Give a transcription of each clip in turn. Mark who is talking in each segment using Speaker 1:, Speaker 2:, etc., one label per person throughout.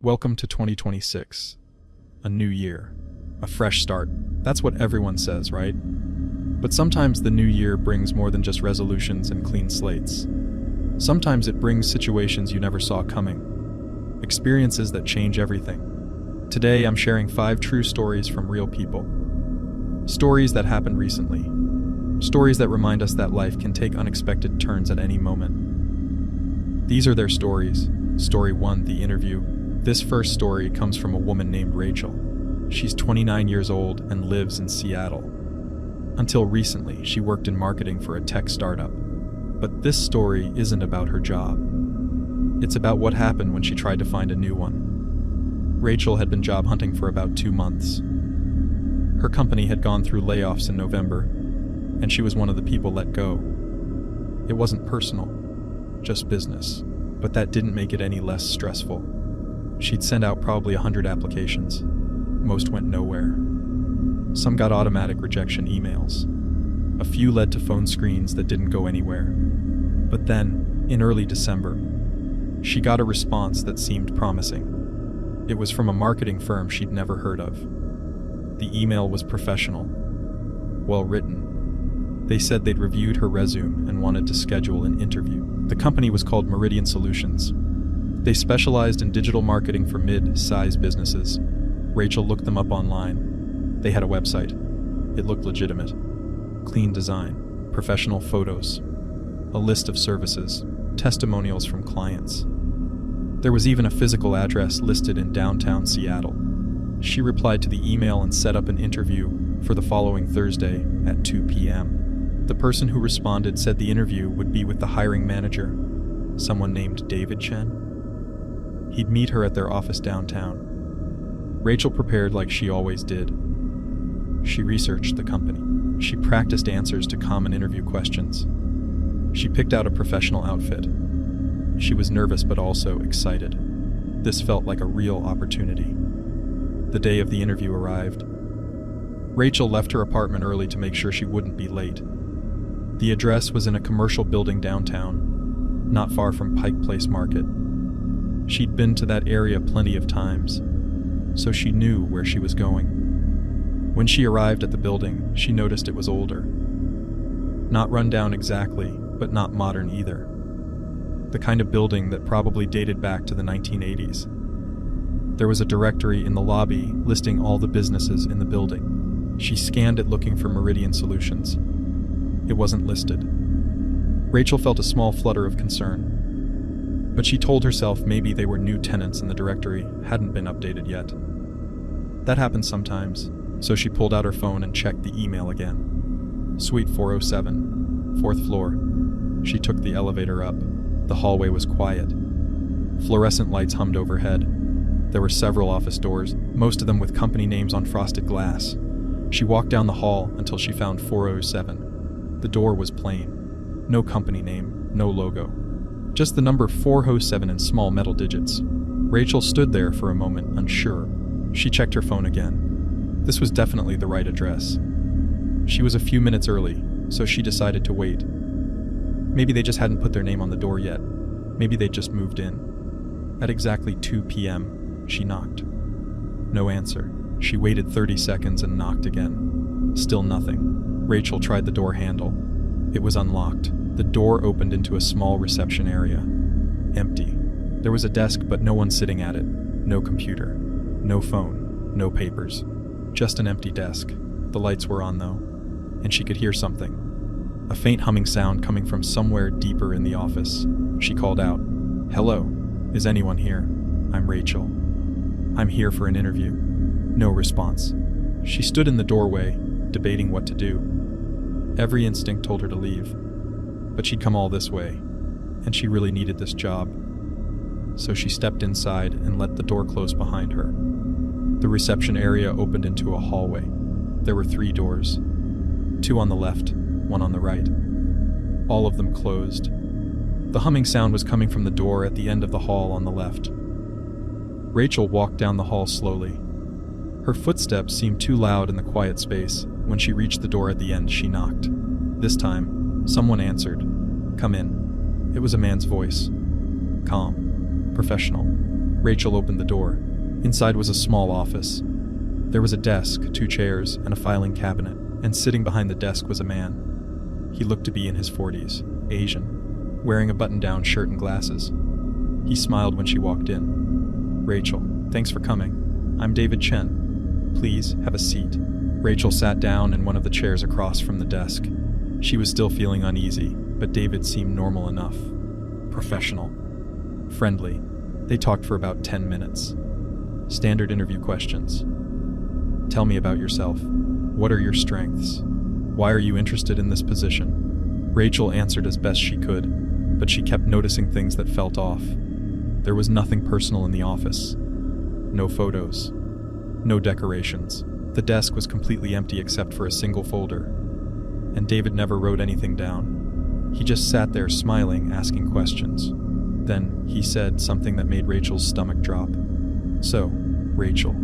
Speaker 1: Welcome to 2026. A new year. A fresh start. That's what everyone says, right? But sometimes the new year brings more than just resolutions and clean slates. Sometimes it brings situations you never saw coming. Experiences that change everything. Today I'm sharing 5 true stories from real people. Stories that happened recently. Stories that remind us that life can take unexpected turns at any moment. These are their stories. Story 1, the interview. This first story comes from a woman named Rachel. She's 29 years old and lives in Seattle. Until recently, she worked in marketing for a tech startup. But this story isn't about her job. It's about what happened when she tried to find a new one. Rachel had been job hunting for about 2 months. Her company had gone through layoffs in November, and she was one of the people let go. It wasn't personal, just business. But that didn't make it any less stressful. She'd sent out probably 100 applications. Most went nowhere. Some got automatic rejection emails. A few led to phone screens that didn't go anywhere. But then, in early December, she got a response that seemed promising. It was from a marketing firm she'd never heard of. The email was professional, well written. They said they'd reviewed her resume and wanted to schedule an interview. The company was called Meridian Solutions. They specialized in digital marketing for mid-sized businesses. Rachel looked them up online. They had a website. It looked legitimate. Clean design, professional photos, a list of services, testimonials from clients. There was even a physical address listed in downtown Seattle. She replied to the email and set up an interview for the following Thursday at 2 p.m. The person who responded said the interview would be with the hiring manager, someone named David Chen. He'd meet her at their office downtown. Rachel prepared like she always did. She researched the company. She practiced answers to common interview questions. She picked out a professional outfit. She was nervous but also excited. This felt like a real opportunity. The day of the interview arrived. Rachel left her apartment early to make sure she wouldn't be late. The address was in a commercial building downtown, not far from Pike Place Market. She'd been to that area plenty of times, so she knew where she was going. When she arrived at the building, she noticed it was older. Not run down exactly, but not modern either. The kind of building that probably dated back to the 1980s. There was a directory in the lobby listing all the businesses in the building. She scanned it looking for Meridian Solutions. It wasn't listed. Rachel felt a small flutter of concern, but she told herself maybe they were new tenants and the directory hadn't been updated yet. That happens sometimes, so she pulled out her phone and checked the email again. Suite 407, 4th floor. She took the elevator up. The hallway was quiet. Fluorescent lights hummed overhead. There were several office doors, most of them with company names on frosted glass. She walked down the hall until she found 407. The door was plain. No company name, no logo. Just the number 407 in small metal digits. Rachel stood there for a moment, unsure. She checked her phone again. This was definitely the right address. She was a few minutes early, so she decided to wait. Maybe they just hadn't put their name on the door yet. Maybe they just moved in. At exactly 2 p.m., she knocked. No answer. She waited 30 seconds and knocked again. Still nothing. Rachel tried the door handle. It was unlocked. The door opened into a small reception area. Empty. There was a desk, but no one sitting at it. No computer. No phone. No papers. Just an empty desk. The lights were on, though, and she could hear something. A faint humming sound coming from somewhere deeper in the office. She called out, "Hello, is anyone here? I'm Rachel. I'm here for an interview." No response. She stood in the doorway, debating what to do. Every instinct told her to leave, but she'd come all this way, and she really needed this job. So she stepped inside and let the door close behind her. The reception area opened into a hallway. There were 3 doors, 2 on the left, 1 on the right. All of them closed. The humming sound was coming from the door at the end of the hall on the left. Rachel walked down the hall slowly. Her footsteps seemed too loud in the quiet space. When she reached the door at the end, she knocked. This time, someone answered. "Come in." It was a man's voice. Calm. Professional. Rachel opened the door. Inside was a small office. There was a desk, 2 chairs, and a filing cabinet, and sitting behind the desk was a man. He looked to be in his 40s, Asian, wearing a button-down shirt and glasses. He smiled when she walked in. "Rachel, thanks for coming. I'm David Chen. Please have a seat." Rachel sat down in one of the chairs across from the desk. She was still feeling uneasy, but David seemed normal enough. Professional. Friendly. They talked for about 10 minutes. Standard interview questions. "Tell me about yourself. What are your strengths? Why are you interested in this position?" Rachel answered as best she could, but she kept noticing things that felt off. There was nothing personal in the office. No photos. No decorations. The desk was completely empty except for a single folder. And David never wrote anything down. He just sat there smiling, asking questions. Then he said something that made Rachel's stomach drop. "So, Rachel,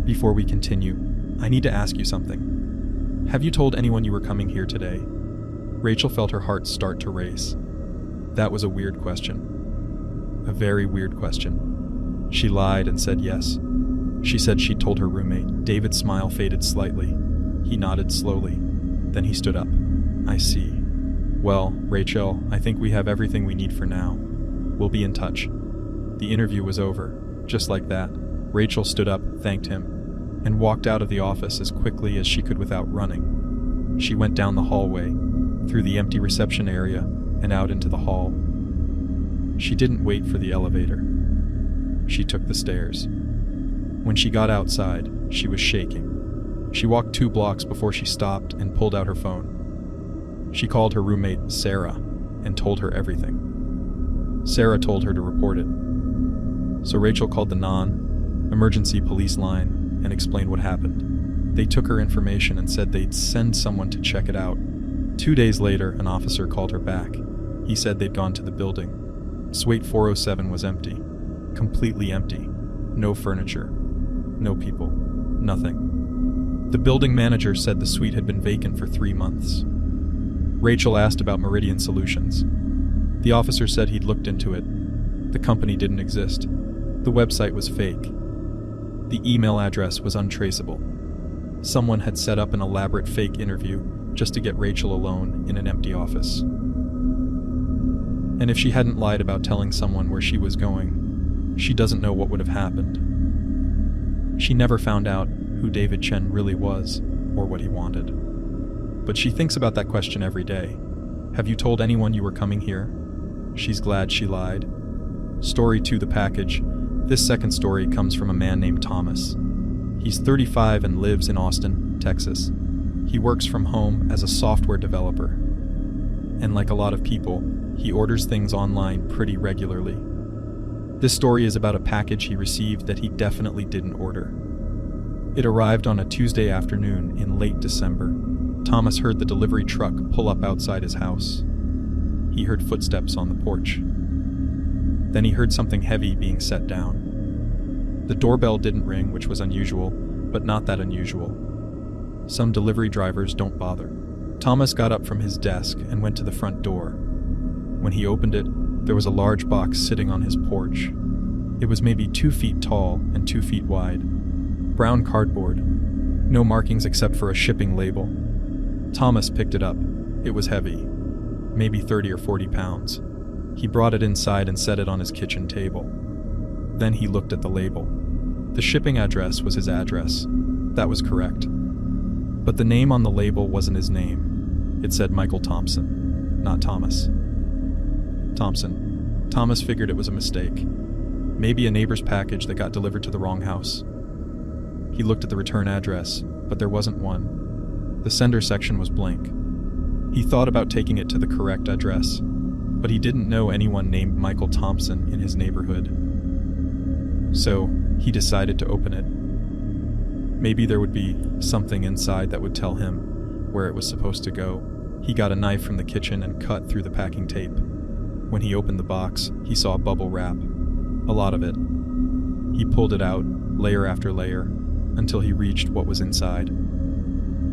Speaker 1: before we continue, I need to ask you something. Have you told anyone you were coming here today?" Rachel felt her heart start to race. That was a weird question. A very weird question. She lied and said yes. She said she'd told her roommate. David's smile faded slightly. He nodded slowly. Then he stood up. "I see. Well, Rachel, I think we have everything we need for now. We'll be in touch." The interview was over. Just like that, Rachel stood up, thanked him, and walked out of the office as quickly as she could without running. She went down the hallway, through the empty reception area, and out into the hall. She didn't wait for the elevator. She took the stairs. When she got outside, she was shaking. She walked 2 blocks before she stopped and pulled out her phone. She called her roommate, Sarah, and told her everything. Sarah told her to report it. So Rachel called the non-emergency police line and explained what happened. They took her information and said they'd send someone to check it out. 2 days later, an officer called her back. He said they'd gone to the building. Suite 407 was empty. Completely empty. No furniture. No people. Nothing. The building manager said the suite had been vacant for 3 months. Rachel asked about Meridian Solutions. The officer said he'd looked into it. The company didn't exist. The website was fake. The email address was untraceable. Someone had set up an elaborate fake interview just to get Rachel alone in an empty office. And if she hadn't lied about telling someone where she was going, she doesn't know what would have happened. She never found out who David Chen really was or what he wanted. But she thinks about that question every day. Have you told anyone you were coming here? She's glad she lied. Story 2, the package. This second story comes from a man named Thomas. He's 35 and lives in Austin, Texas. He works from home as a software developer. And like a lot of people, he orders things online pretty regularly. This story is about a package he received that he definitely didn't order. It arrived on a Tuesday afternoon in late December. Thomas heard the delivery truck pull up outside his house. He heard footsteps on the porch. Then he heard something heavy being set down. The doorbell didn't ring, which was unusual, but not that unusual. Some delivery drivers don't bother. Thomas got up from his desk and went to the front door. When he opened it, there was a large box sitting on his porch. It was maybe 2 feet tall and 2 feet wide. Brown cardboard. No markings except for a shipping label. Thomas picked it up. It was heavy. Maybe 30 or 40 pounds. He brought it inside and set it on his kitchen table. Then he looked at the label. The shipping address was his address. That was correct. But the name on the label wasn't his name. It said Michael Thompson, not Thomas. Thompson. Thomas figured it was a mistake. Maybe a neighbor's package that got delivered to the wrong house. He looked at the return address, but there wasn't one. The sender section was blank. He thought about taking it to the correct address, but he didn't know anyone named Michael Thompson in his neighborhood. So he decided to open it. Maybe there would be something inside that would tell him where it was supposed to go. He got a knife from the kitchen and cut through the packing tape. When he opened the box, he saw bubble wrap. A lot of it. He pulled it out, layer after layer, until he reached what was inside.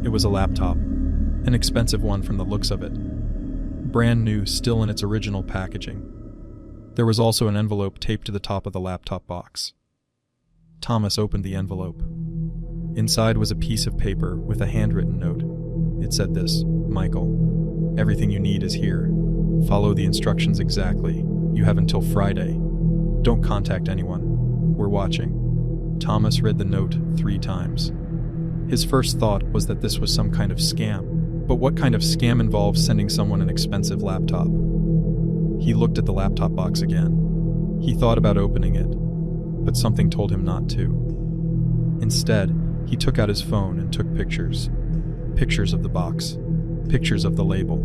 Speaker 1: It was a laptop, an expensive one from the looks of it. Brand new, still in its original packaging. There was also an envelope taped to the top of the laptop box. Thomas opened the envelope. Inside was a piece of paper with a handwritten note. It said this: Michael, everything you need is here. Follow the instructions exactly. You have until Friday. Don't contact anyone. We're watching. Thomas read the note 3 times. His first thought was that this was some kind of scam. But what kind of scam involves sending someone an expensive laptop? He looked at the laptop box again. He thought about opening it, but something told him not to. Instead, he took out his phone and took pictures. Pictures of the box. Pictures of the label.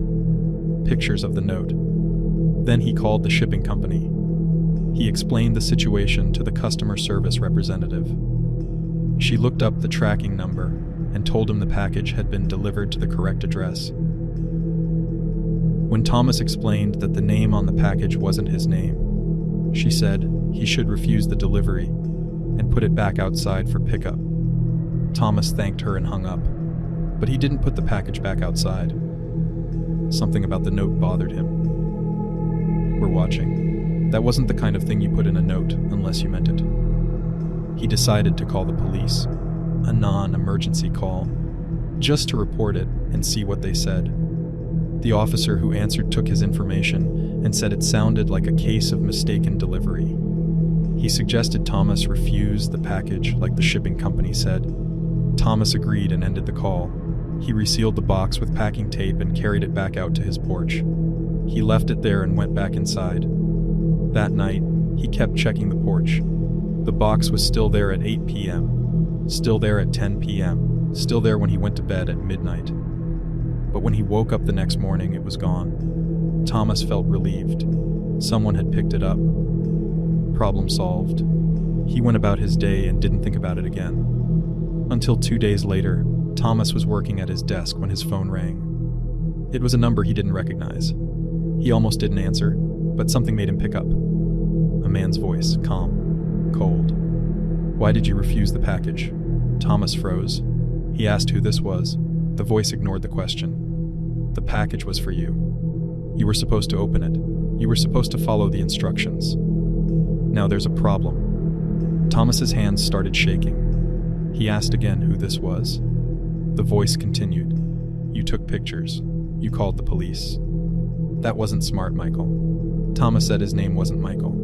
Speaker 1: Pictures of the note. Then he called the shipping company. He explained the situation to the customer service representative. She looked up the tracking number and told him the package had been delivered to the correct address. When Thomas explained that the name on the package wasn't his name, she said he should refuse the delivery and put it back outside for pickup. Thomas thanked her and hung up, but he didn't put the package back outside. Something about the note bothered him. We're watching. That wasn't the kind of thing you put in a note unless you meant it. He decided to call the police, a non-emergency call, just to report it and see what they said. The officer who answered took his information and said it sounded like a case of mistaken delivery. He suggested Thomas refuse the package like the shipping company said. Thomas agreed and ended the call. He resealed the box with packing tape and carried it back out to his porch. He left it there and went back inside. That night, he kept checking the porch. The box was still there at 8 p.m., still there at 10 p.m., still there when he went to bed at midnight. But when he woke up the next morning, it was gone. Thomas felt relieved. Someone had picked it up. Problem solved. He went about his day and didn't think about it again. Until 2 days later, Thomas was working at his desk when his phone rang. It was a number he didn't recognize. He almost didn't answer, but something made him pick up. A man's voice, calm, cold. "Why did you refuse the package?" Thomas froze. He asked who this was. The voice ignored the question. "The package was for you. You were supposed to open it. You were supposed to follow the instructions. Now there's a problem." Thomas's hands started shaking. He asked again who this was. The voice continued. "You took pictures. You called the police. That wasn't smart, Michael." Thomas said his name wasn't Michael.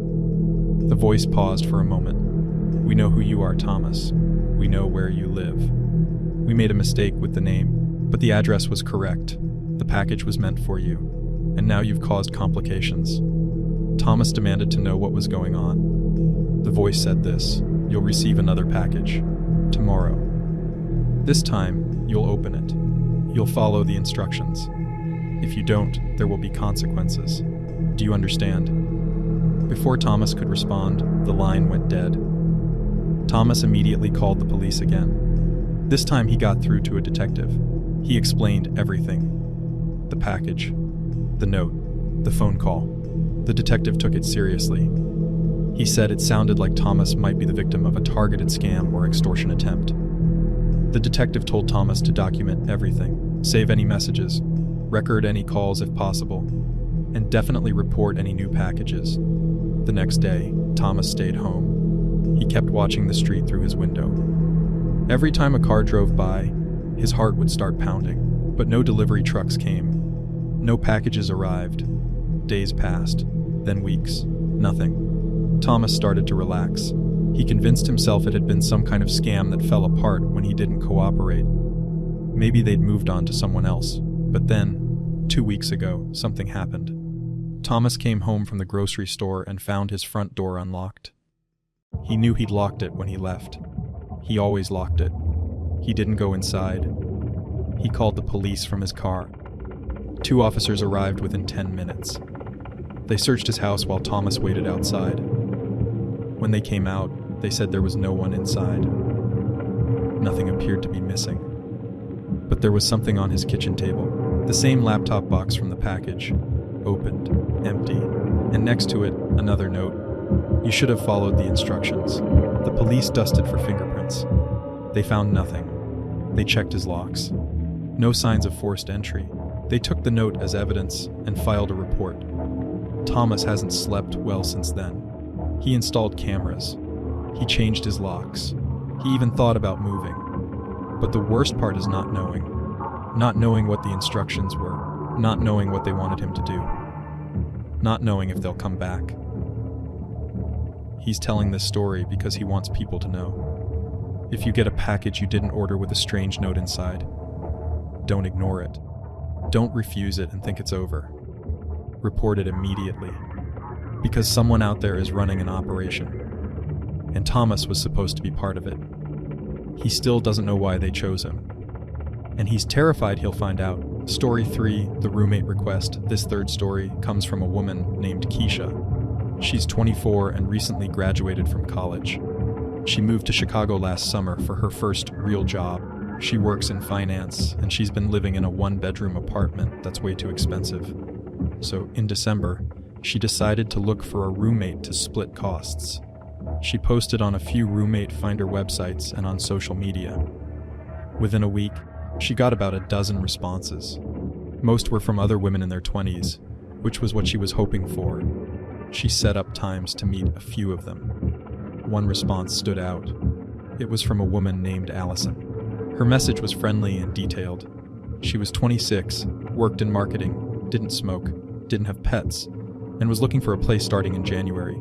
Speaker 1: The voice paused for a moment. "We know who you are, Thomas. We know where you live. We made a mistake with the name, but the address was correct. The package was meant for you, and now you've caused complications." Thomas demanded to know what was going on. The voice said this: "You'll receive another package. Tomorrow. This time, you'll open it. You'll follow the instructions. If you don't, there will be consequences. Do you understand?" Before Thomas could respond, the line went dead. Thomas immediately called the police again. This time he got through to a detective. He explained everything. The package, the note, the phone call. The detective took it seriously. He said it sounded like Thomas might be the victim of a targeted scam or extortion attempt. The detective told Thomas to document everything, save any messages, record any calls if possible, and definitely report any new packages. The next day, Thomas stayed home. He kept watching the street through his window. Every time a car drove by, his heart would start pounding, but no delivery trucks came. No packages arrived. Days passed, then weeks, nothing. Thomas started to relax. He convinced himself it had been some kind of scam that fell apart when he didn't cooperate. Maybe they'd moved on to someone else, but then, 2 weeks ago, something happened. Thomas came home from the grocery store and found his front door unlocked. He knew he'd locked it when he left. He always locked it. He didn't go inside. He called the police from his car. 2 officers arrived within 10 minutes. They searched his house while Thomas waited outside. When they came out, they said there was no one inside. Nothing appeared to be missing. But there was something on his kitchen table. The same laptop box from the package. Opened, empty, and next to it, another note. "You should have followed the instructions." The police dusted for fingerprints. They found nothing. They checked his locks. No signs of forced entry. They took the note as evidence and filed a report. Thomas hasn't slept well since then. He installed cameras. He changed his locks. He even thought about moving. But the worst part is not knowing. Not knowing what the instructions were. Not knowing what they wanted him to do. Not knowing if they'll come back. He's telling this story because he wants people to know. If you get a package you didn't order with a strange note inside, don't ignore it. Don't refuse it and think it's over. Report it immediately. Because someone out there is running an operation. And Thomas was supposed to be part of it. He still doesn't know why they chose him. And he's terrified he'll find out. Story 3, the roommate request. This third story comes from a woman named Keisha. She's 24 and recently graduated from college. She moved to Chicago last summer for her first real job. She works in finance, and she's been living in a one-bedroom apartment that's way too expensive. So in December, she decided to look for a roommate to split costs. She posted on a few roommate finder websites and on social media. Within a week, she got about a dozen responses. Most were from other women in their 20s, which was what she was hoping for. She set up times to meet a few of them. One response stood out. It was from a woman named Allison. Her message was friendly and detailed. She was 26, worked in marketing, didn't smoke, didn't have pets, and was looking for a place starting in January.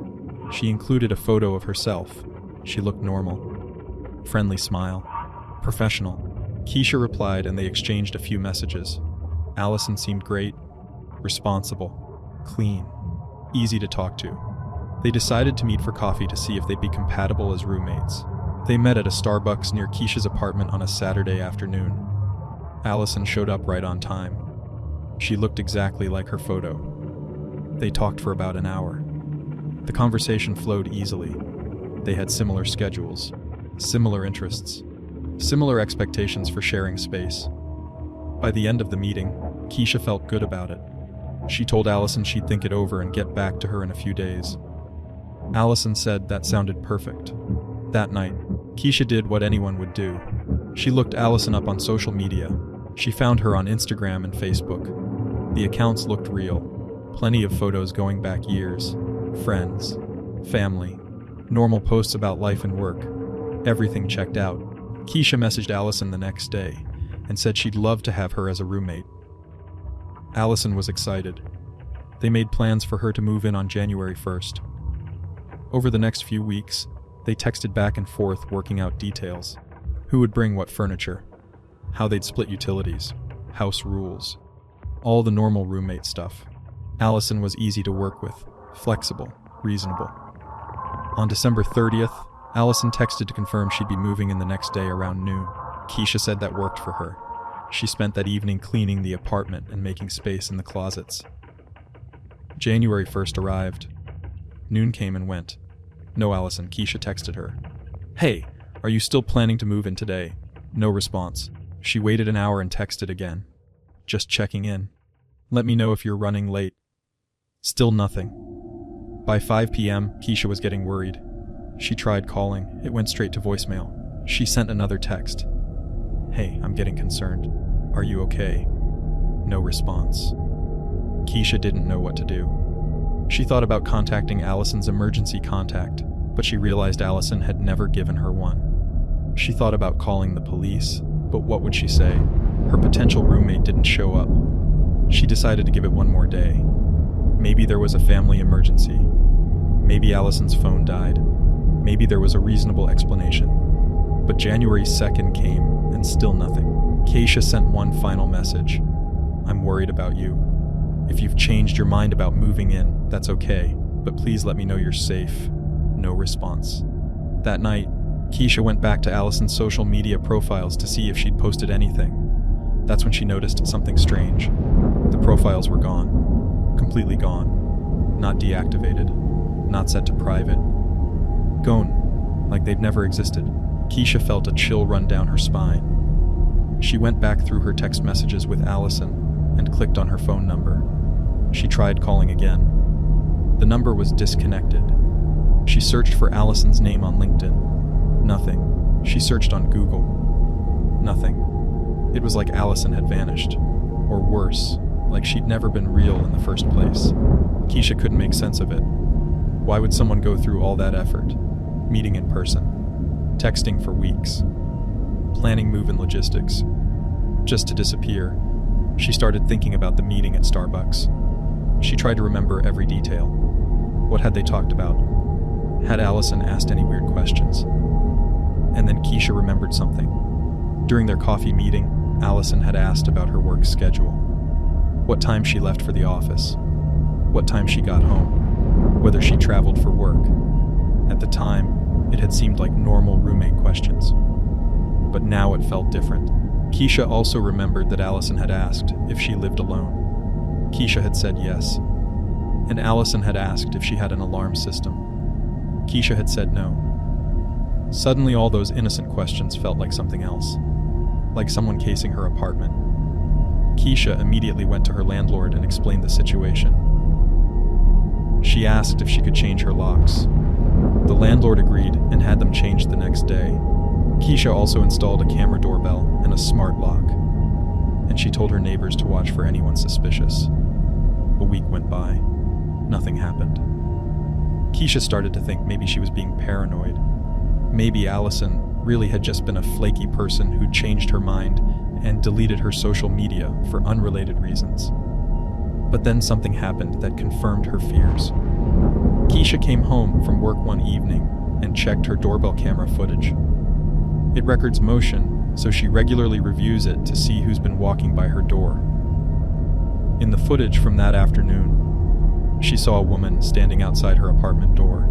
Speaker 1: She included a photo of herself. She looked normal. Friendly smile. Professional. Keisha replied and they exchanged a few messages. Allison seemed great, responsible, clean, easy to talk to. They decided to meet for coffee to see if they'd be compatible as roommates. They met at a Starbucks near Keisha's apartment on a Saturday afternoon. Allison showed up right on time. She looked exactly like her photo. They talked for about an hour. The conversation flowed easily. They had similar schedules, similar interests, similar expectations for sharing space. By the end of the meeting, Keisha felt good about it. She told Allison she'd think it over and get back to her in a few days. Allison said that sounded perfect. That night, Keisha did what anyone would do. She looked Allison up on social media. She found her on Instagram and Facebook. The accounts looked real. Plenty of photos going back years. Friends, family, normal posts about life and work. Everything checked out. Keisha messaged Allison the next day and said she'd love to have her as a roommate. Allison was excited. They made plans for her to move in on January 1st. Over the next few weeks, they texted back and forth working out details. Who would bring what furniture, how they'd split utilities, house rules, all the normal roommate stuff. Allison was easy to work with, flexible, reasonable. On December 30th, Allison texted to confirm she'd be moving in the next day around noon. Keisha said that worked for her. She spent that evening cleaning the apartment and making space in the closets. January 1st arrived. Noon came and went. No Allison, Keisha texted her. Hey, are you still planning to move in today? No response. She waited an hour and texted again. Just checking in. Let me know if you're running late. Still nothing. By 5 p.m., Keisha was getting worried. She tried calling. It went straight to voicemail. She sent another text. Hey, I'm getting concerned. Are you okay? No response. Keisha didn't know what to do. She thought about contacting Allison's emergency contact, but she realized Allison had never given her one. She thought about calling the police, but what would she say? Her potential roommate didn't show up. She decided to give it one more day. Maybe there was a family emergency. Maybe Allison's phone died. Maybe there was a reasonable explanation. But January 2nd came, and still nothing. Keisha sent one final message. I'm worried about you. If you've changed your mind about moving in, that's okay, but please let me know you're safe. No response. That night, Keisha went back to Allison's social media profiles to see if she'd posted anything. That's when she noticed something strange. The profiles were gone. Completely gone. Not deactivated. Not set to private. Gone. Like they'd never existed. Keisha felt a chill run down her spine. She went back through her text messages with Allison and clicked on her phone number. She tried calling again. The number was disconnected. She searched for Allison's name on LinkedIn. Nothing. She searched on Google. Nothing. It was like Allison had vanished. Or worse, like she'd never been real in the first place. Keisha couldn't make sense of it. Why would someone go through all that effort? Meeting in person, texting for weeks, planning move and logistics, just to disappear. She started thinking about the meeting at Starbucks. She tried to remember every detail. What had they talked about? Had Allison asked any weird questions? And then Keisha remembered something. During their coffee meeting, Allison had asked about her work schedule. What time she left for the office. What time she got home. Whether she traveled for work. At the time, it had seemed like normal roommate questions. But now it felt different. Keisha also remembered that Allison had asked if she lived alone. Keisha had said yes. And Allison had asked if she had an alarm system. Keisha had said no. Suddenly all those innocent questions felt like something else. Like someone casing her apartment. Keisha immediately went to her landlord and explained the situation. She asked if she could change her locks. The landlord agreed and had them changed the next day. Keisha also installed a camera doorbell and a smart lock, and she told her neighbors to watch for anyone suspicious. A week went by. Nothing happened. Keisha started to think maybe she was being paranoid. Maybe Allison really had just been a flaky person who changed her mind and deleted her social media for unrelated reasons. But then something happened that confirmed her fears. Keisha came home from work one evening and checked her doorbell camera footage. It records motion, so she regularly reviews it to see who's been walking by her door. In the footage from that afternoon, she saw a woman standing outside her apartment door.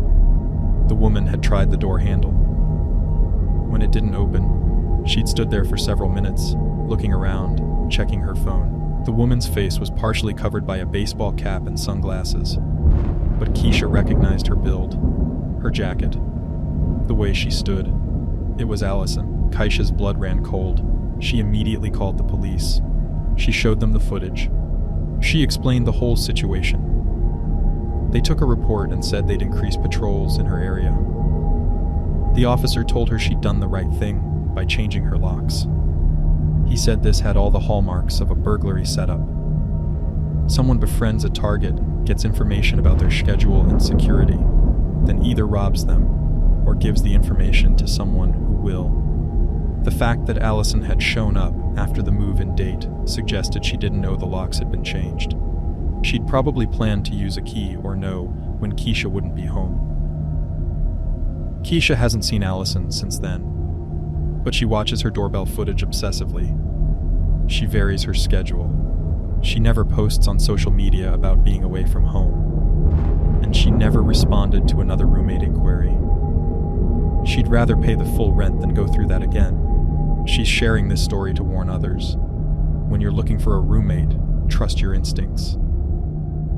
Speaker 1: The woman had tried the door handle. When it didn't open, she'd stood there for several minutes, looking around, checking her phone. The woman's face was partially covered by a baseball cap and sunglasses, but Keisha recognized her build, her jacket, the way she stood. It was Allison. Keisha's blood ran cold. She immediately called the police. She showed them the footage. She explained the whole situation. They took a report and said they'd increase patrols in her area. The officer told her she'd done the right thing by changing her locks. He said this had all the hallmarks of a burglary setup. Someone befriends a target, gets information about their schedule and security, then either robs them or gives the information to someone who will. The fact that Allison had shown up after the move-in date suggested she didn't know the locks had been changed. She'd probably planned to use a key or know when Keisha wouldn't be home. Keisha hasn't seen Allison since then, but she watches her doorbell footage obsessively. She varies her schedule. She never posts on social media about being away from home, and she never responded to another roommate inquiry. She'd rather pay the full rent than go through that again. She's sharing this story to warn others. When you're looking for a roommate, trust your instincts.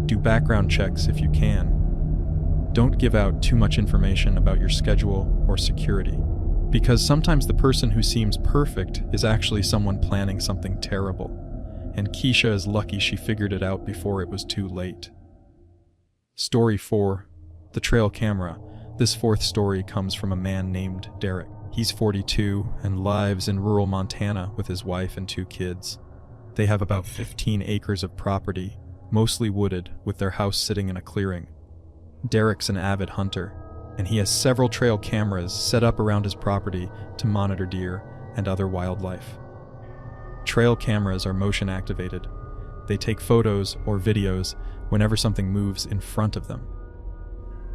Speaker 1: Do background checks if you can. Don't give out too much information about your schedule or security, because sometimes the person who seems perfect is actually someone planning something terrible, and Keisha is lucky she figured it out before it was too late. Story 4. The Trail Camera. This fourth story comes from a man named Derek. He's 42 and lives in rural Montana with his wife and 2 kids. They have about 15 acres of property, mostly wooded, with their house sitting in a clearing. Derek's an avid hunter, and he has several trail cameras set up around his property to monitor deer and other wildlife. Trail cameras are motion activated. They take photos or videos whenever something moves in front of them.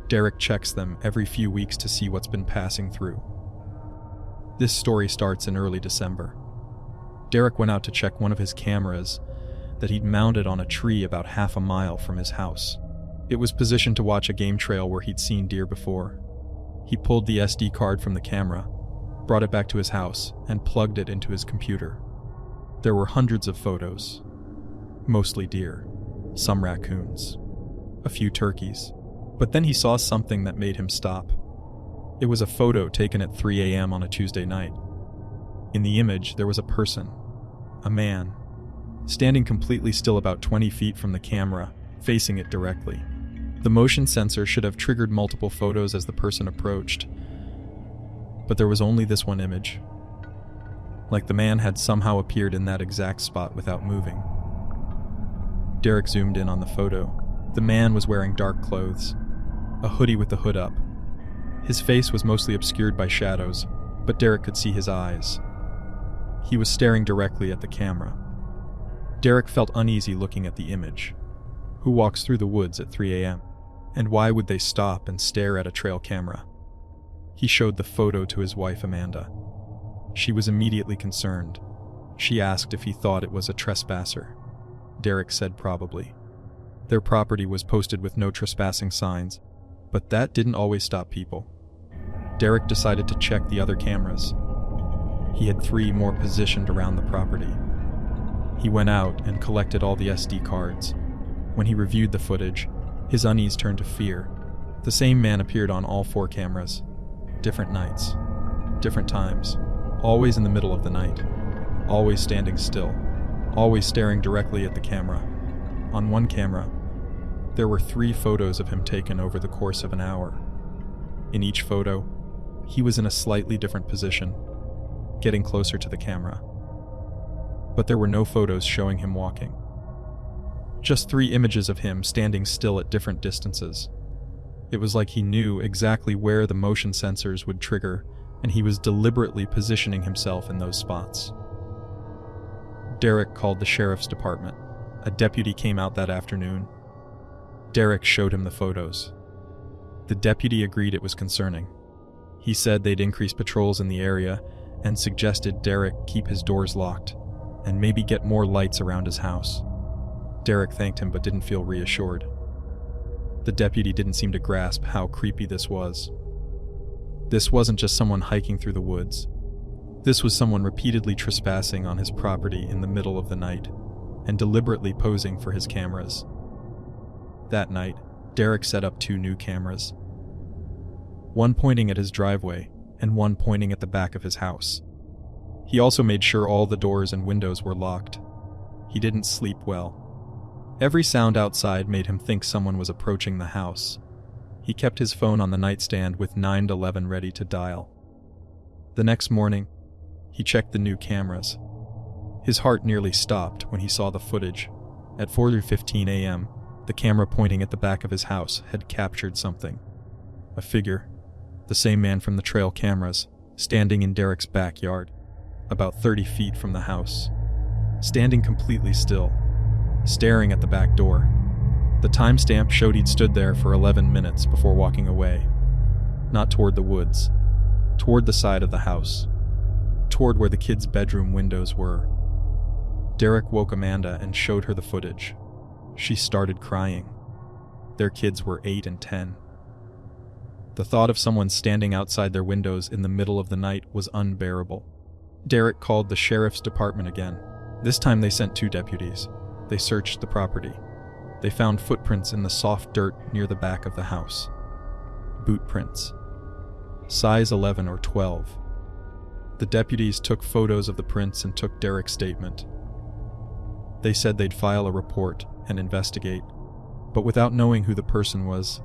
Speaker 1: Derek checks them every few weeks to see what's been passing through. This story starts in early December. Derek went out to check one of his cameras that he'd mounted on a tree about half a mile from his house. It was positioned to watch a game trail where he'd seen deer before. He pulled the SD card from the camera, brought it back to his house, and plugged it into his computer. There were hundreds of photos, mostly deer, some raccoons, a few turkeys. But then he saw something that made him stop. It was a photo taken at 3 a.m. on a Tuesday night. In the image, there was a person, a man, standing completely still about 20 feet from the camera, facing it directly. The motion sensor should have triggered multiple photos as the person approached, but there was only this one image. Like the man had somehow appeared in that exact spot without moving. Derek zoomed in on the photo. The man was wearing dark clothes, a hoodie with the hood up. His face was mostly obscured by shadows, but Derek could see his eyes. He was staring directly at the camera. Derek felt uneasy looking at the image. Who walks through the woods at 3 a.m.? And why would they stop and stare at a trail camera? He showed the photo to his wife, Amanda. She was immediately concerned. She asked if he thought it was a trespasser. Derek said probably. Their property was posted with no trespassing signs, but that didn't always stop people. Derek decided to check the other cameras. He had 3 more positioned around the property. He went out and collected all the SD cards. When he reviewed the footage, his unease turned to fear. The same man appeared on all 4 cameras. Different nights, different times, always in the middle of the night, always standing still, always staring directly at the camera. On one camera, there were 3 photos of him taken over the course of an hour. In each photo, he was in a slightly different position, getting closer to the camera. But there were no photos showing him walking. Just 3 images of him standing still at different distances. It was like he knew exactly where the motion sensors would trigger, and he was deliberately positioning himself in those spots. Derek called the sheriff's department. A deputy came out that afternoon. Derek showed him the photos. The deputy agreed it was concerning. He said they'd increase patrols in the area and suggested Derek keep his doors locked and maybe get more lights around his house. Derek thanked him but didn't feel reassured. The deputy didn't seem to grasp how creepy this was. This wasn't just someone hiking through the woods. This was someone repeatedly trespassing on his property in the middle of the night and deliberately posing for his cameras. That night, Derek set up 2 new cameras, one pointing at his driveway and one pointing at the back of his house. He also made sure all the doors and windows were locked. He didn't sleep well. Every sound outside made him think someone was approaching the house. He kept his phone on the nightstand with 911 ready to dial. The next morning, he checked the new cameras. His heart nearly stopped when he saw the footage. At 4:15 a.m., the camera pointing at the back of his house had captured something. A figure, the same man from the trail cameras, standing in Derek's backyard, about 30 feet from the house. Standing completely still, staring at the back door. The timestamp showed he'd stood there for 11 minutes before walking away. Not toward the woods, toward the side of the house, toward where the kids' bedroom windows were. Derek woke Amanda and showed her the footage. She started crying. Their kids were 8 and 10. The thought of someone standing outside their windows in the middle of the night was unbearable. Derek called the sheriff's department again. This time they sent 2 deputies. They searched the property. They found footprints in the soft dirt near the back of the house. Boot prints. Size 11 or 12. The deputies took photos of the prints and took Derek's statement. They said they'd file a report and investigate, but without knowing who the person was,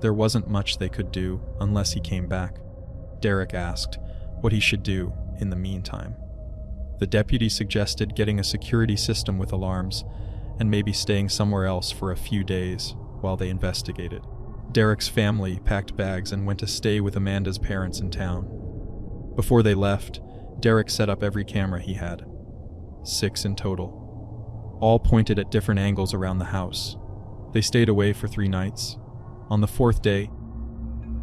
Speaker 1: there wasn't much they could do unless he came back. Derek asked what he should do in the meantime. The deputy suggested getting a security system with alarms and maybe staying somewhere else for a few days while they investigated. Derek's family packed bags and went to stay with Amanda's parents in town. Before they left, Derek set up every camera he had. 6 in total. All pointed at different angles around the house. They stayed away for 3 nights. On the 4th day,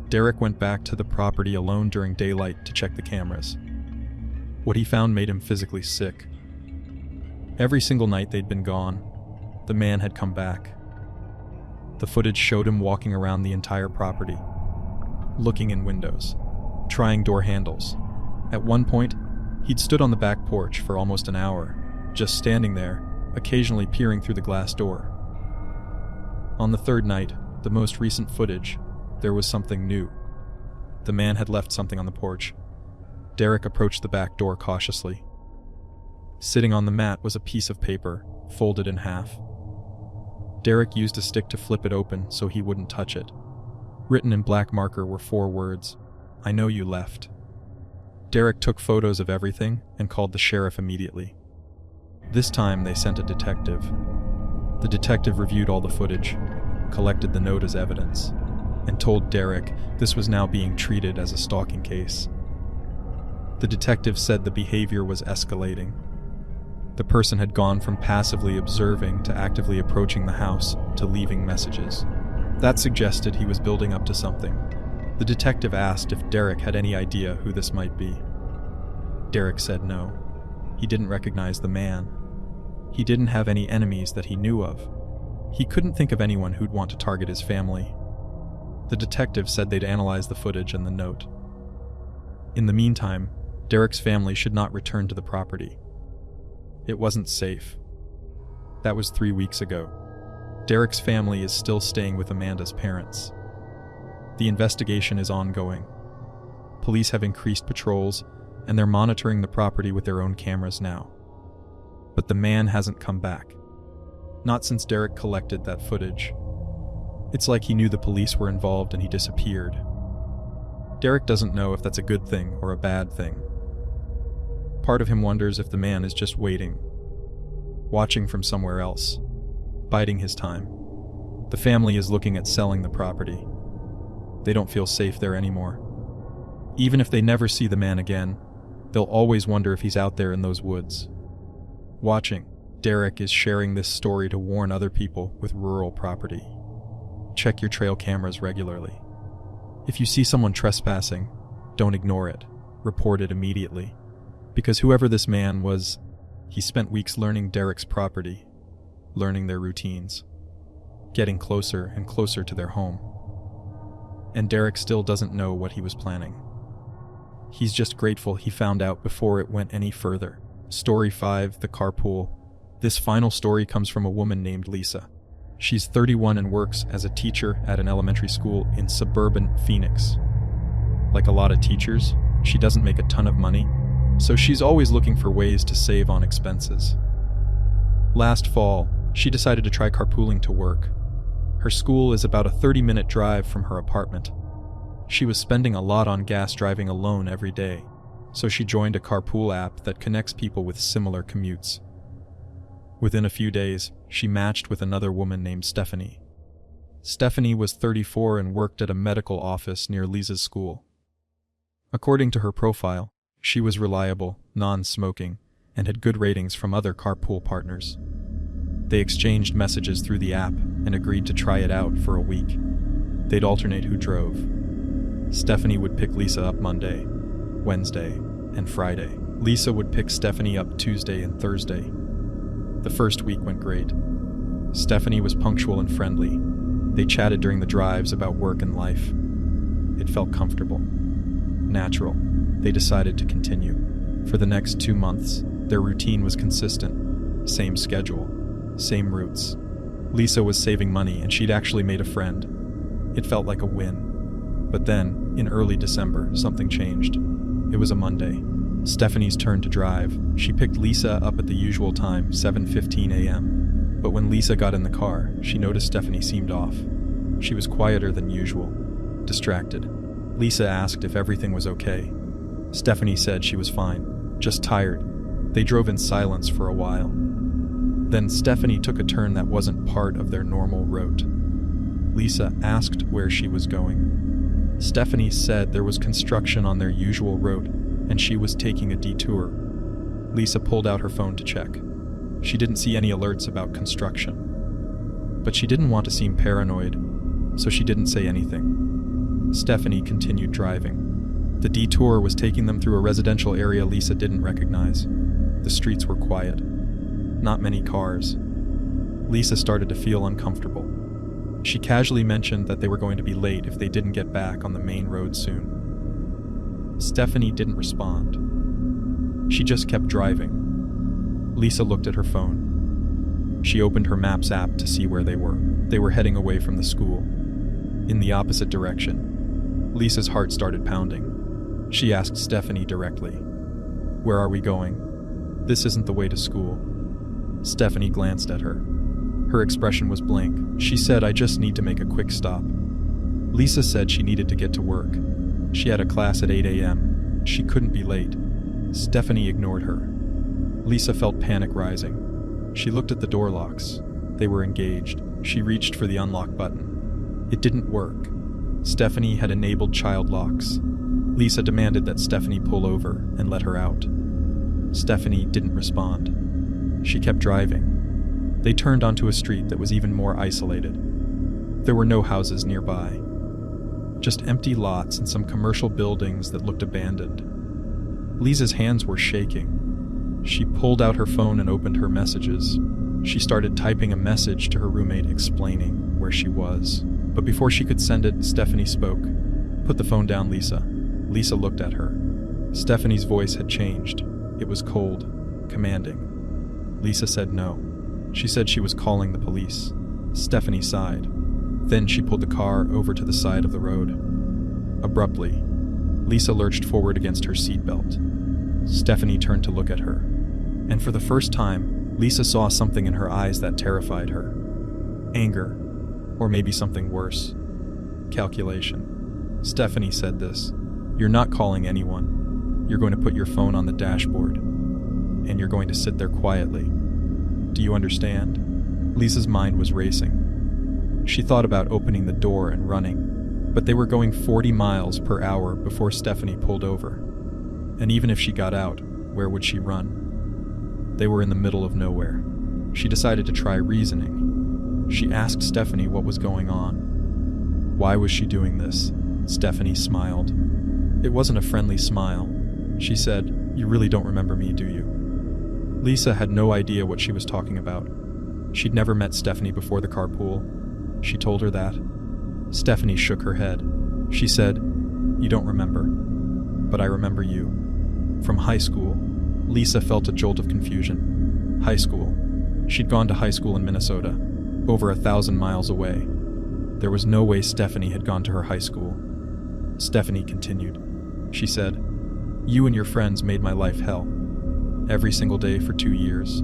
Speaker 1: Derek went back to the property alone during daylight to check the cameras. What he found made him physically sick. Every single night they'd been gone, the man had come back. The footage showed him walking around the entire property, looking in windows, trying door handles. At one point, he'd stood on the back porch for almost an hour, just standing there, occasionally peering through the glass door. On the 3rd night, the most recent footage, there was something new. The man had left something on the porch. Derek approached the back door cautiously. Sitting on the mat was a piece of paper, folded in half. Derek used a stick to flip it open so he wouldn't touch it. Written in black marker were 4 words, "I know you left." Derek took photos of everything and called the sheriff immediately. This time they sent a detective. The detective reviewed all the footage, collected the note as evidence, and told Derek this was now being treated as a stalking case. The detective said the behavior was escalating. The person had gone from passively observing to actively approaching the house to leaving messages. That suggested he was building up to something. The detective asked if Derek had any idea who this might be. Derek said no. He didn't recognize the man. He didn't have any enemies that he knew of. He couldn't think of anyone who'd want to target his family. The detective said they'd analyze the footage and the note. In the meantime, Derek's family should not return to the property. It wasn't safe. That was 3 weeks ago. Derek's family is still staying with Amanda's parents. The investigation is ongoing. Police have increased patrols, and they're monitoring the property with their own cameras now. But the man hasn't come back. Not since Derek collected that footage. It's like he knew the police were involved and he disappeared. Derek doesn't know if that's a good thing or a bad thing. Part of him wonders if the man is just waiting, watching from somewhere else, biding his time. The family is looking at selling the property. They don't feel safe there anymore. Even if they never see the man again, they'll always wonder if he's out there in those woods. Watching, Derek is sharing this story to warn other people with rural property. Check your trail cameras regularly. If you see someone trespassing, don't ignore it. Report it immediately. Because whoever this man was, he spent weeks learning Derek's property, learning their routines, getting closer and closer to their home. And Derek still doesn't know what he was planning. He's just grateful he found out before it went any further. Story 5, The Carpool. This final story comes from a woman named Lisa. She's 31 and works as a teacher at an elementary school in suburban Phoenix. Like a lot of teachers, she doesn't make a ton of money, so she's always looking for ways to save on expenses. Last fall, she decided to try carpooling to work. Her school is about a 30-minute drive from her apartment. She was spending a lot on gas driving alone every day, so she joined a carpool app that connects people with similar commutes. Within a few days, she matched with another woman named Stephanie. Stephanie was 34 and worked at a medical office near Lisa's school. According to her profile, she was reliable, non-smoking, and had good ratings from other carpool partners. They exchanged messages through the app and agreed to try it out for a week. They'd alternate who drove. Stephanie would pick Lisa up Monday, Wednesday, and Friday. Lisa would pick Stephanie up Tuesday and Thursday. The first week went great. Stephanie was punctual and friendly. They chatted during the drives about work and life. It felt comfortable, natural. They decided to continue. For the next 2 months, their routine was consistent. Same schedule, same routes. Lisa was saving money and she'd actually made a friend. It felt like a win. But then, in early December, something changed. It was a Monday. Stephanie's turn to drive. She picked Lisa up at the usual time, 7:15 a.m. But when Lisa got in the car, she noticed Stephanie seemed off. She was quieter than usual, distracted. Lisa asked if everything was okay. Stephanie said she was fine, just tired. They drove in silence for a while. Then Stephanie took a turn that wasn't part of their normal route. Lisa asked where she was going. Stephanie said there was construction on their usual route, and she was taking a detour. Lisa pulled out her phone to check. She didn't see any alerts about construction. But she didn't want to seem paranoid, so she didn't say anything. Stephanie continued driving. The detour was taking them through a residential area Lisa didn't recognize. The streets were quiet. Not many cars. Lisa started to feel uncomfortable. She casually mentioned that they were going to be late if they didn't get back on the main road soon. Stephanie didn't respond. She just kept driving. Lisa looked at her phone. She opened her Maps app to see where they were. They were heading away from the school, in the opposite direction. Lisa's heart started pounding. She asked Stephanie directly, "Where are we going? This isn't the way to school." Stephanie glanced at her. Her expression was blank. She said, "I just need to make a quick stop." Lisa said she needed to get to work. She had a class at 8 a.m. She couldn't be late. Stephanie ignored her. Lisa felt panic rising. She looked at the door locks. They were engaged. She reached for the unlock button. It didn't work. Stephanie had enabled child locks. Lisa demanded that Stephanie pull over and let her out. Stephanie didn't respond. She kept driving. They turned onto a street that was even more isolated. There were no houses nearby. Just empty lots and some commercial buildings that looked abandoned. Lisa's hands were shaking. She pulled out her phone and opened her messages. She started typing a message to her roommate explaining where she was. But before she could send it, Stephanie spoke. "Put the phone down, Lisa." Lisa looked at her. Stephanie's voice had changed. It was cold, commanding. Lisa said no. She said she was calling the police. Stephanie sighed. Then she pulled the car over to the side of the road. Abruptly, Lisa lurched forward against her seatbelt. Stephanie turned to look at her. And for the first time, Lisa saw something in her eyes that terrified her. Anger, or maybe something worse. Calculation. Stephanie said this. "You're not calling anyone. You're going to put your phone on the dashboard. And you're going to sit there quietly. Do you understand?" Lisa's mind was racing. She thought about opening the door and running, but they were going 40 miles per hour before Stephanie pulled over. And even if she got out, where would she run? They were in the middle of nowhere. She decided to try reasoning. She asked Stephanie what was going on. Why was she doing this? Stephanie smiled. It wasn't a friendly smile. She said, "You really don't remember me, do you?" Lisa had no idea what she was talking about. She'd never met Stephanie before the carpool. She told her that. Stephanie shook her head. She said, "You don't remember, but I remember you. From high school." Lisa felt a jolt of confusion. High school. She'd gone to high school in Minnesota, over 1,000 miles away. There was no way Stephanie had gone to her high school. Stephanie continued. She said, "You and your friends made my life hell. Every single day for 2 years.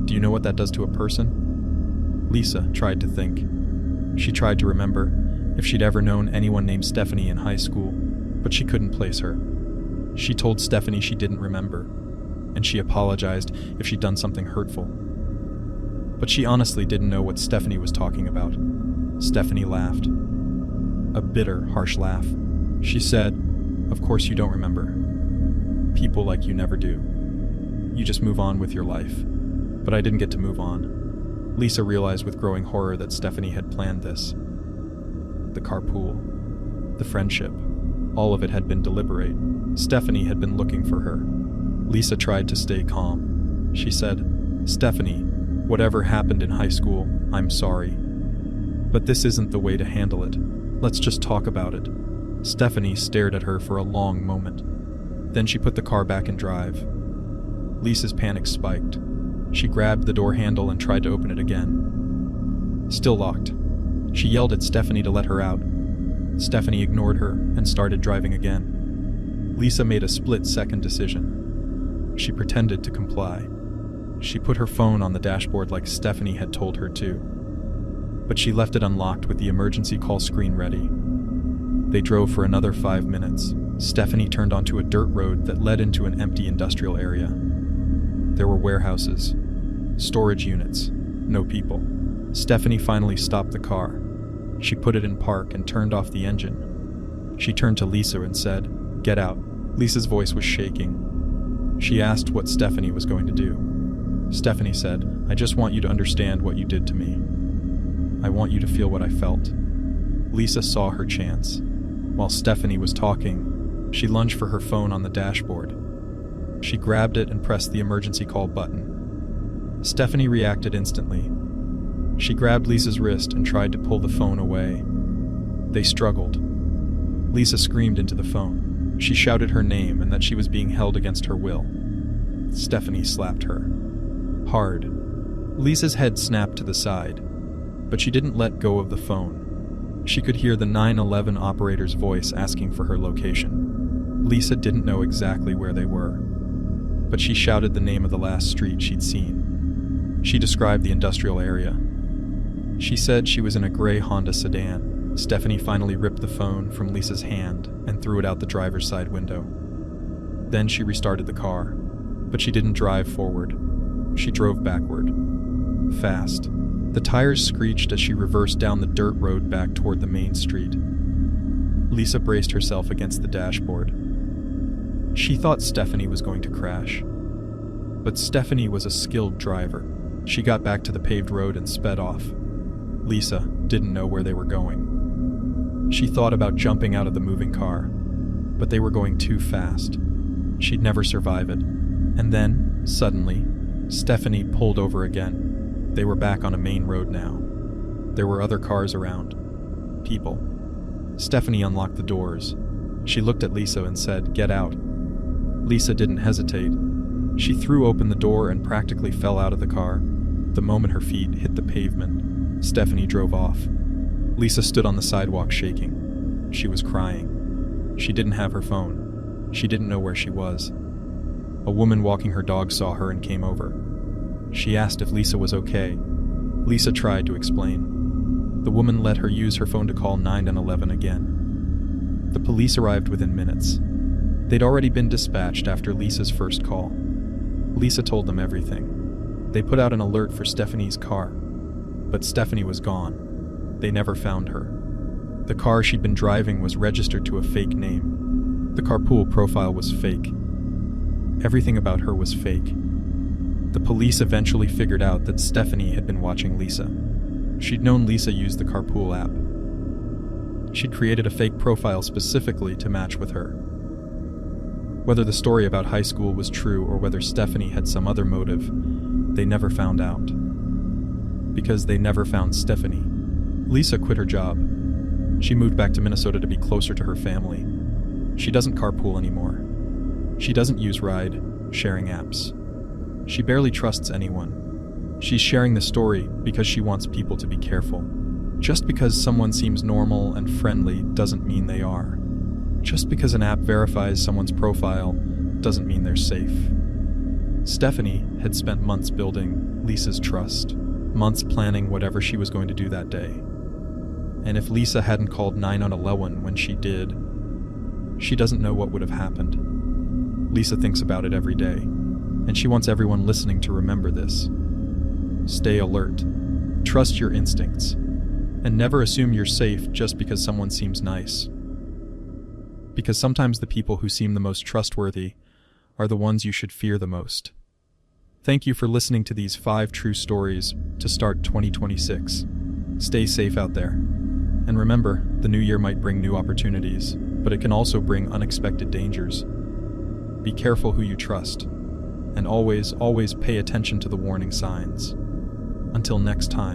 Speaker 1: Do you know what that does to a person?" Lisa tried to think. She tried to remember if she'd ever known anyone named Stephanie in high school, but she couldn't place her. She told Stephanie she didn't remember, and she apologized if she'd done something hurtful. But she honestly didn't know what Stephanie was talking about. Stephanie laughed. A bitter, harsh laugh. She said, "Of course you don't remember. People like you never do. You just move on with your life." But I didn't get to move on. Lisa realized with growing horror that Stephanie had planned this. The carpool. The friendship. All of it had been deliberate. Stephanie had been looking for her. Lisa tried to stay calm. She said, "Stephanie, whatever happened in high school, I'm sorry. But this isn't the way to handle it. Let's just talk about it." Stephanie stared at her for a long moment. Then she put the car back in drive. Lisa's panic spiked. She grabbed the door handle and tried to open it again. Still locked. She yelled at Stephanie to let her out. Stephanie ignored her and started driving again. Lisa made a split-second decision. She pretended to comply. She put her phone on the dashboard like Stephanie had told her to. But she left it unlocked with the emergency call screen ready. They drove for another 5 minutes. Stephanie turned onto a dirt road that led into an empty industrial area. There were warehouses, storage units, no people. Stephanie finally stopped the car. She put it in park and turned off the engine. She turned to Lisa and said, "Get out." Lisa's voice was shaking. She asked what Stephanie was going to do. Stephanie said, "I just want you to understand what you did to me. I want you to feel what I felt." Lisa saw her chance. While Stephanie was talking, she lunged for her phone on the dashboard. She grabbed it and pressed the emergency call button. Stephanie reacted instantly. She grabbed Lisa's wrist and tried to pull the phone away. They struggled. Lisa screamed into the phone. She shouted her name and that she was being held against her will. Stephanie slapped her. Hard. Lisa's head snapped to the side, but she didn't let go of the phone. She could hear the 911 operator's voice asking for her location. Lisa didn't know exactly where they were, but she shouted the name of the last street she'd seen. She described the industrial area. She said she was in a gray Honda sedan. Stephanie finally ripped the phone from Lisa's hand and threw it out the driver's side window. Then she restarted the car, but she didn't drive forward. She drove backward. Fast. The tires screeched as she reversed down the dirt road back toward the main street. Lisa braced herself against the dashboard. She thought Stephanie was going to crash. But Stephanie was a skilled driver. She got back to the paved road and sped off. Lisa didn't know where they were going. She thought about jumping out of the moving car, but they were going too fast. She'd never survive it. And then, suddenly, Stephanie pulled over again. They were back on a main road now. There were other cars around. People. Stephanie unlocked the doors. She looked at Lisa and said, "Get out." Lisa didn't hesitate. She threw open the door and practically fell out of the car. The moment her feet hit the pavement, Stephanie drove off. Lisa stood on the sidewalk shaking. She was crying. She didn't have her phone. She didn't know where she was. A woman walking her dog saw her and came over. She asked if Lisa was okay. Lisa tried to explain. The woman let her use her phone to call 911 again. The police arrived within minutes. They'd already been dispatched after Lisa's first call. Lisa told them everything. They put out an alert for Stephanie's car, but Stephanie was gone. They never found her. The car she'd been driving was registered to a fake name. The Carpool profile was fake. Everything about her was fake. The police eventually figured out that Stephanie had been watching Lisa. She'd known Lisa used the Carpool app. She'd created a fake profile specifically to match with her. Whether the story about high school was true or whether Stephanie had some other motive, they never found out. Because they never found Stephanie. Lisa quit her job. She moved back to Minnesota to be closer to her family. She doesn't carpool anymore. She doesn't use ride-sharing apps. She barely trusts anyone. She's sharing the story because she wants people to be careful. Just because someone seems normal and friendly doesn't mean they are. Just because an app verifies someone's profile doesn't mean they're safe. Stephanie had spent months building Lisa's trust, months planning whatever she was going to do that day. And if Lisa hadn't called 911 when she did, she doesn't know what would have happened. Lisa thinks about it every day, and she wants everyone listening to remember this. Stay alert, trust your instincts, and never assume you're safe just because someone seems nice. Because sometimes the people who seem the most trustworthy are the ones you should fear the most. Thank you for listening to these 5 true stories to start 2026. Stay safe out there. And remember, the new year might bring new opportunities, but it can also bring unexpected dangers. Be careful who you trust, and always pay attention to the warning signs. Until next time.